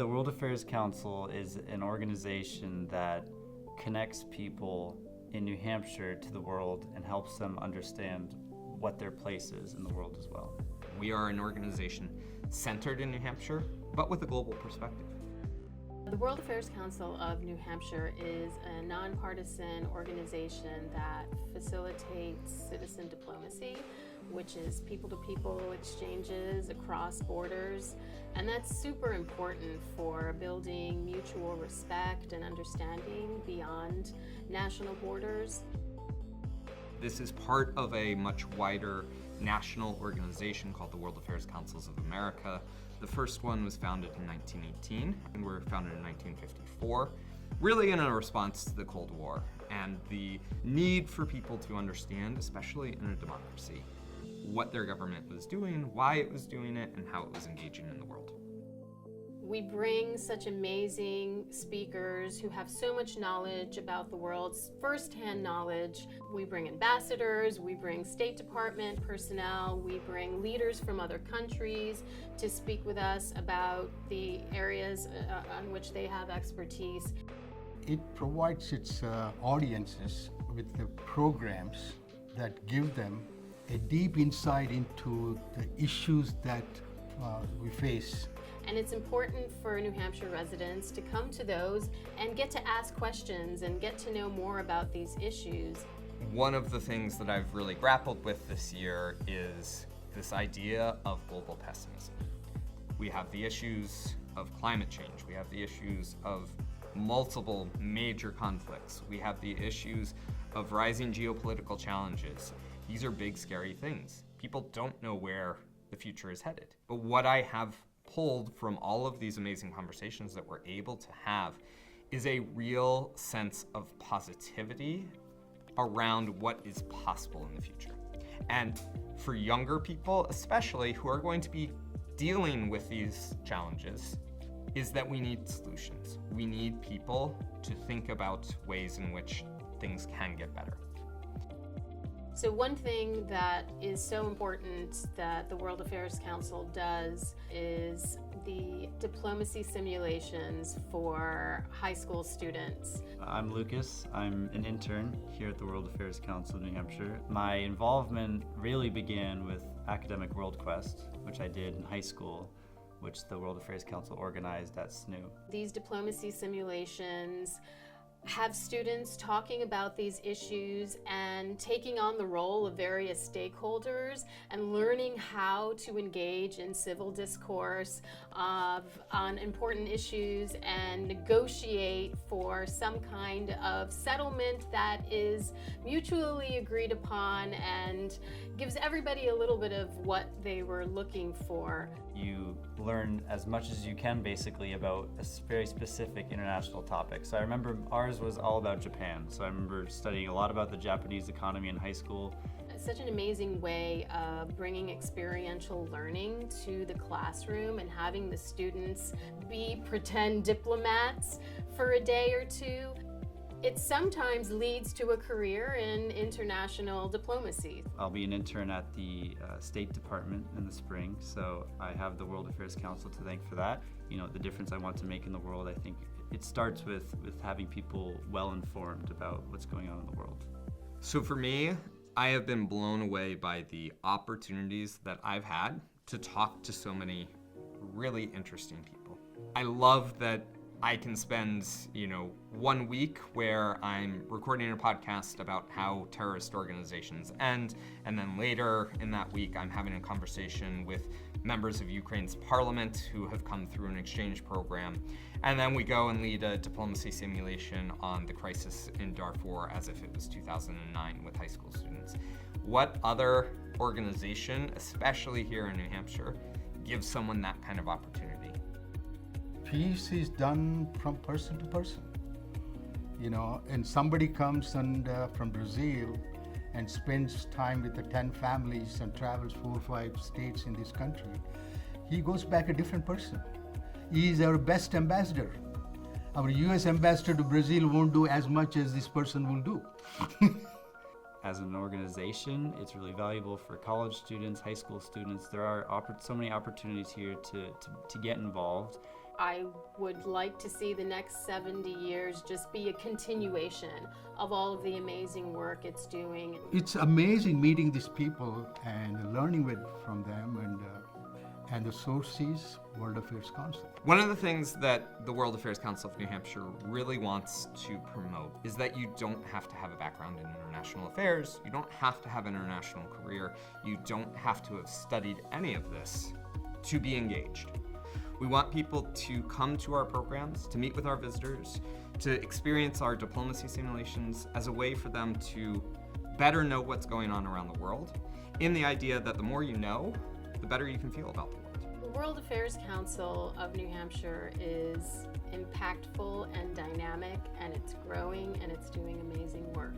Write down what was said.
The World Affairs Council is an organization that connects people in New Hampshire to the world and helps them understand what their place is in the world as well. We are an organization centered in New Hampshire, but with a global perspective. The World Affairs Council of New Hampshire is a nonpartisan organization that facilitates citizen diplomacy, which is people-to-people exchanges across borders, and that's super important for building mutual respect and understanding beyond national borders. This is part of a much wider national organization called the World Affairs Councils of America. The first one was founded in 1918 and were founded in 1954, really in a response to the Cold War and the need for people to understand, especially in a democracy, what their government was doing, why it was doing it, and how it was engaging in the world. We bring such amazing speakers who have so much knowledge about the world, first-hand knowledge. We bring ambassadors, we bring State Department personnel, we bring leaders from other countries to speak with us about the areas on which they have expertise. It provides its audiences with the programs that give them a deep insight into the issues that we face. And it's important for New Hampshire residents to come to those and get to ask questions and get to know more about these issues. One of the things that I've really grappled with this year is this idea of global pessimism. We have the issues of climate change. We have the issues of multiple major conflicts. We have the issues of rising geopolitical challenges. These are big, scary things. People don't know where the future is headed. But what I have pulled from all of these amazing conversations that we're able to have is a real sense of positivity around what is possible in the future. And for younger people, especially, who are going to be dealing with these challenges, is that we need solutions. We need people to think about ways in which things can get better. So one thing that is so important that the World Affairs Council does is the diplomacy simulations for high school students. I'm Lucas. I'm an intern here at the World Affairs Council of New Hampshire. My involvement really began with Academic World Quest, which I did in high school, which the World Affairs Council organized at SNU. These diplomacy simulations have students talking about these issues and taking on the role of various stakeholders and learning how to engage in civil discourse on important issues and negotiate for some kind of settlement that is mutually agreed upon and gives everybody a little bit of what they were looking for. You learn as much as you can basically about a very specific international topic. So I remember ours was all about Japan. So I remember studying a lot about the Japanese economy in high school. It's such an amazing way of bringing experiential learning to the classroom and having the students be pretend diplomats for a day or two. It sometimes leads to a career in international diplomacy. I'll be an intern at the State Department in the spring, so I have the World Affairs Council to thank for that. You know, the difference I want to make in the world, I think it starts with having people well informed about what's going on in the world. So for me, I have been blown away by the opportunities that I've had to talk to so many really interesting people. I love that I can spend, 1 week where I'm recording a podcast about how terrorist organizations end, and then later in that week I'm having a conversation with members of Ukraine's parliament who have come through an exchange program, and then we go and lead a diplomacy simulation on the crisis in Darfur as if it was 2009 with high school students. What other organization, especially here in New Hampshire, gives someone that kind of opportunity? Peace is done from person to person, and somebody comes from Brazil and spends time with the 10 families and travels 4 or 5 states in this country. He goes back a different person. He is our best ambassador. Our US ambassador to Brazil won't do as much as this person will do. As an organization, it's really valuable for college students, high school students. There are so many opportunities here to get involved. I would like to see the next 70 years just be a continuation of all of the amazing work it's doing. It's amazing meeting these people and learning from them, and the source is World Affairs Council. One of the things that the World Affairs Council of New Hampshire really wants to promote is that you don't have to have a background in international affairs, you don't have to have an international career, you don't have to have studied any of this to be engaged. We want people to come to our programs, to meet with our visitors, to experience our diplomacy simulations as a way for them to better know what's going on around the world, in the idea that the more you know, the better you can feel about the world. The World Affairs Council of New Hampshire is impactful and dynamic, and it's growing and it's doing amazing work.